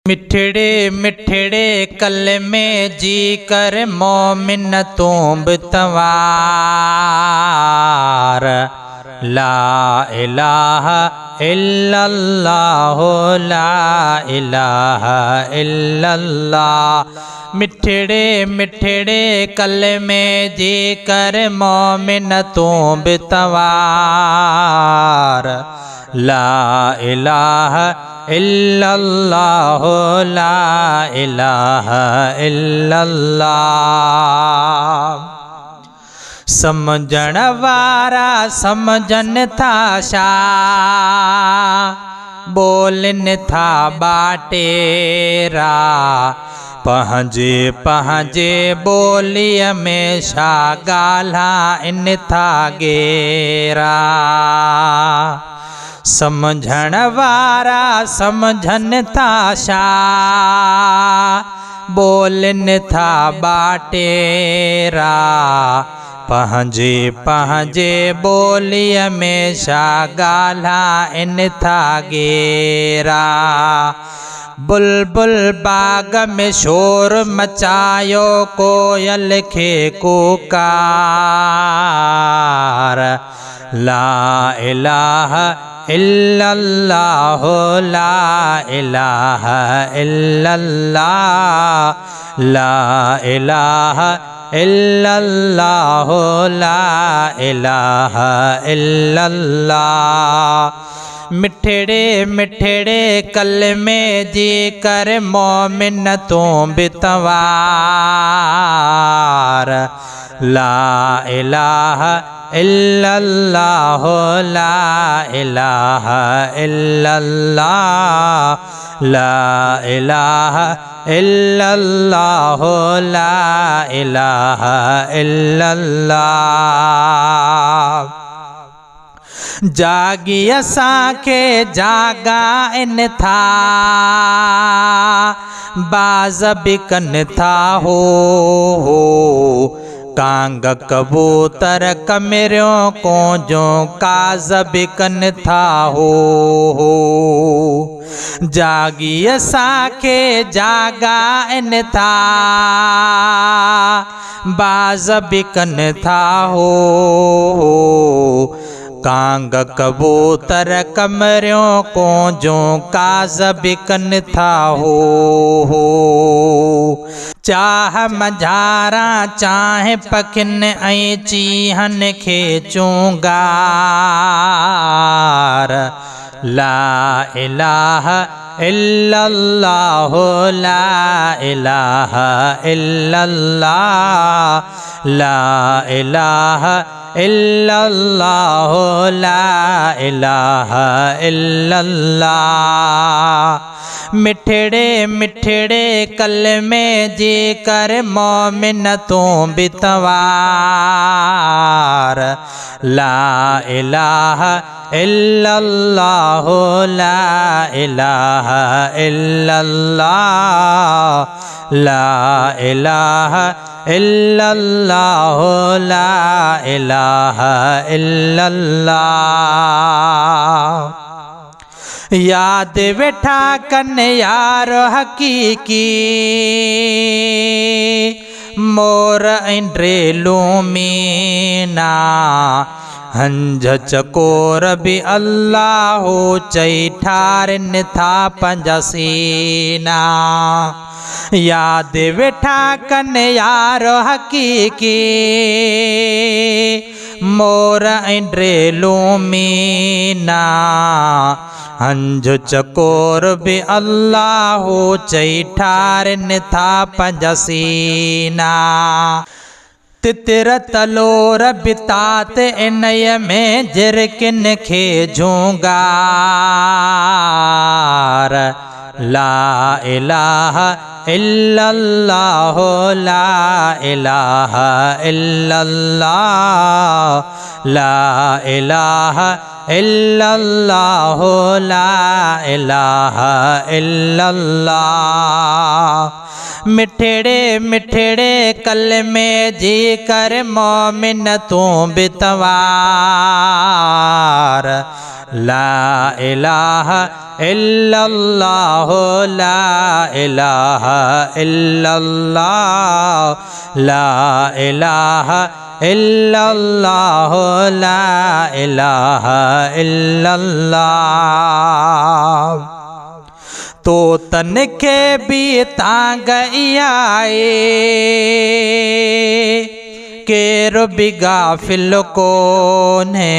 मिठड़े मिठड़े कलमे जी कर मोमिन तूं बितवार। ला इलाहा इल्लल्लाह ला इलाहा इल्लल्लाह। मिठड़े मिठड़े कलमे जी कर मोमिन तूं बितवार। ला इलाहा इल्लल्लाह ला इलाहा इल्लल्लाह। समझण वारा समझन था शा, बोलन था बाटेरा। पंहिंजे पंहिंजे ॿोलीअ में छा ॻाल्हाइनि था गेरा। समझण वारा समझन था शा, बोलन था बाटेरा। पंहिंजे पंहिंजे ॿोलीअ में छा ॻाल्हाइनि था गेरा। बुलबुल बाग में शोर मचायो कोयल खे कुकार। ला इलाहा इल्लल्लाह ला इलाहा इल्लल्लाह। ला इलाहा इल्लल्लाह ला इलाहा इल्लल्लाह। मिठड़े मिठड़े कलमे जी कर मोमिन तूं बितवार। ला इलाहा इल्लल्लाह ला इलाहा इल्लल्लाह। ला इलाहा इल्लल्लाह ला इलाहा इल्लल्लाह। जागी असांखे जागाइन था, बाज़ बि कनि था हो। कांग कबूतर कमरियों कोंजों काज़ बि कनि था हो। जागी असांखे जागाइन था, बाज़ बि कनि था हो। कांग कबूतर कमरियों कोंजों काज़ बि कनि था हो। चाह मझारा चाहे पखिन ऐं चीहन खे चूंगार। ला इलाहा इल्लल्लाह ला इलाहा इल्लल्लाह। ला इलाहा इल्लल्लाह ला इलाहा इल्लल्लाह। मिठड़े मिठड़े कलमे जी कर मोमिन तूं बितवार। ला इलाहा इल्लल्लाह ला इलाहा इल्लल्लाह। ला इलाहा इल्लल्लाह ला इलाहा इल्लल्लाह। याद वेठा कन यार हकीकी, मोर ऐं ड्रेलूं मीना। हंज चकोर बि अल्लाह चई ठारनि था पंहिंजा सीना। याद वेठा कन यार हकीकी, मोर ऐं ड्रेलूं मीना। हंज चकोर बि अल्लाह चई ठारनि था पंहिंजा सीना। तितिर तलोर बितात इन्हीअ में झिरकिन खे झूंगार। ला इलाहा इल्लल्लाह ला इलाहा इल्लल्लाह। ला इलाहा इल्लल्लाह ला इलाहा इल्लल्लाह। मिठड़े मिठड़े कलमे जी कर मोमिन तूं बितवार। ला इलाहा इल्लल्लाह ला इलाहा इल्लल्लाह ला इलाहा इल्लल्लाह ला इलाहा इल्लल्लाह। तो तन के भी तांग आए के रबी गाफिल कौन है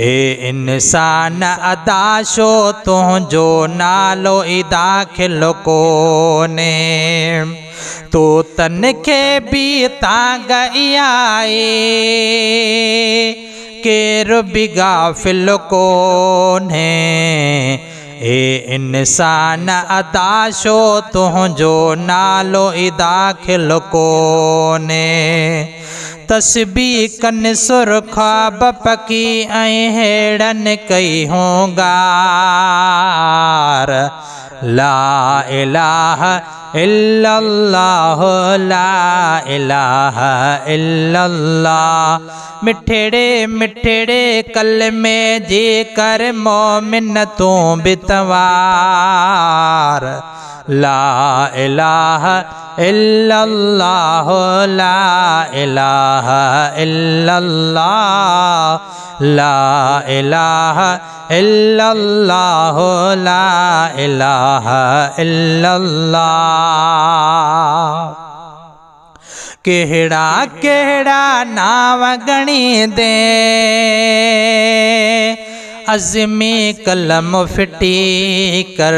ए इंसान अदाशो तुझो नालो ई दाखिल कोने। तो तन के भी तांग आए के रबी गाफिल कौन है ए इंसान अदाशो तुझो नालो ई दाखिल कोने। तस्बी कन सुरखाब पकी हेड़न कई होंगार ला इलाहा इल्लल्लाह ला इलाहा इल्लल्लाह। मिठड़े मिठड़े कलमे जी कर मोमिन तू बितवार ला इलाहा इल्लल्लाह ला इलाहा इल्लल्लाह ला इलाहा इल्लल्लाह ला इलाहा इल्लल्लाह। केहड़ा केहड़ा नाव गणी दे अज़मी कलम फिटी कर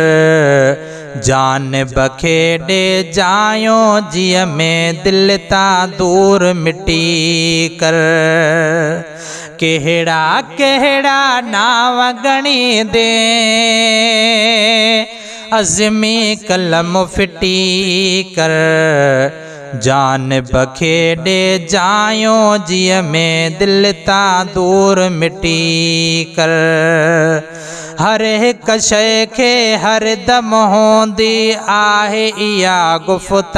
जान बखेड़े जायो जिय में दिल ता दूर मिटी कर। केहड़ा केहड़ा नाव गणी दे अज़मी कलम फिटी कर जान बखेड़े जायो जिय में दिल ता दूर मिटी कर। हर एक शय खे हर दम होंदी आहे इया गुफ्तार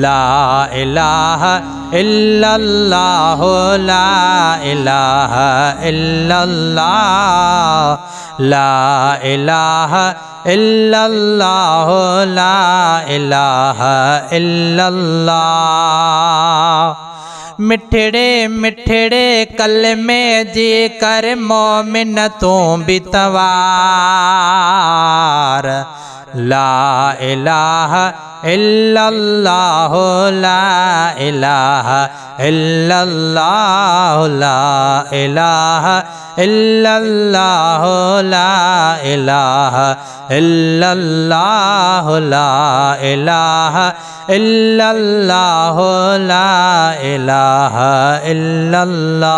ला इलाहा इल्लल्लाह ला इलाहा इल्लल्लाह ला इलाहा इल्लल्लाह ला इलाहा इल्लल्लाह। मिठड़े मिठड़े कलमे जी कर मोमिन तू बितवार ला इलाहा इल्लल्लाह ला इलाहा इल्लल्लाह ला इलाहा इल्लल्लाह ला इलाहा इल्लल्लाह ला इलाहा इल्लल्लाह ला इलाहा इल्लल्लाह।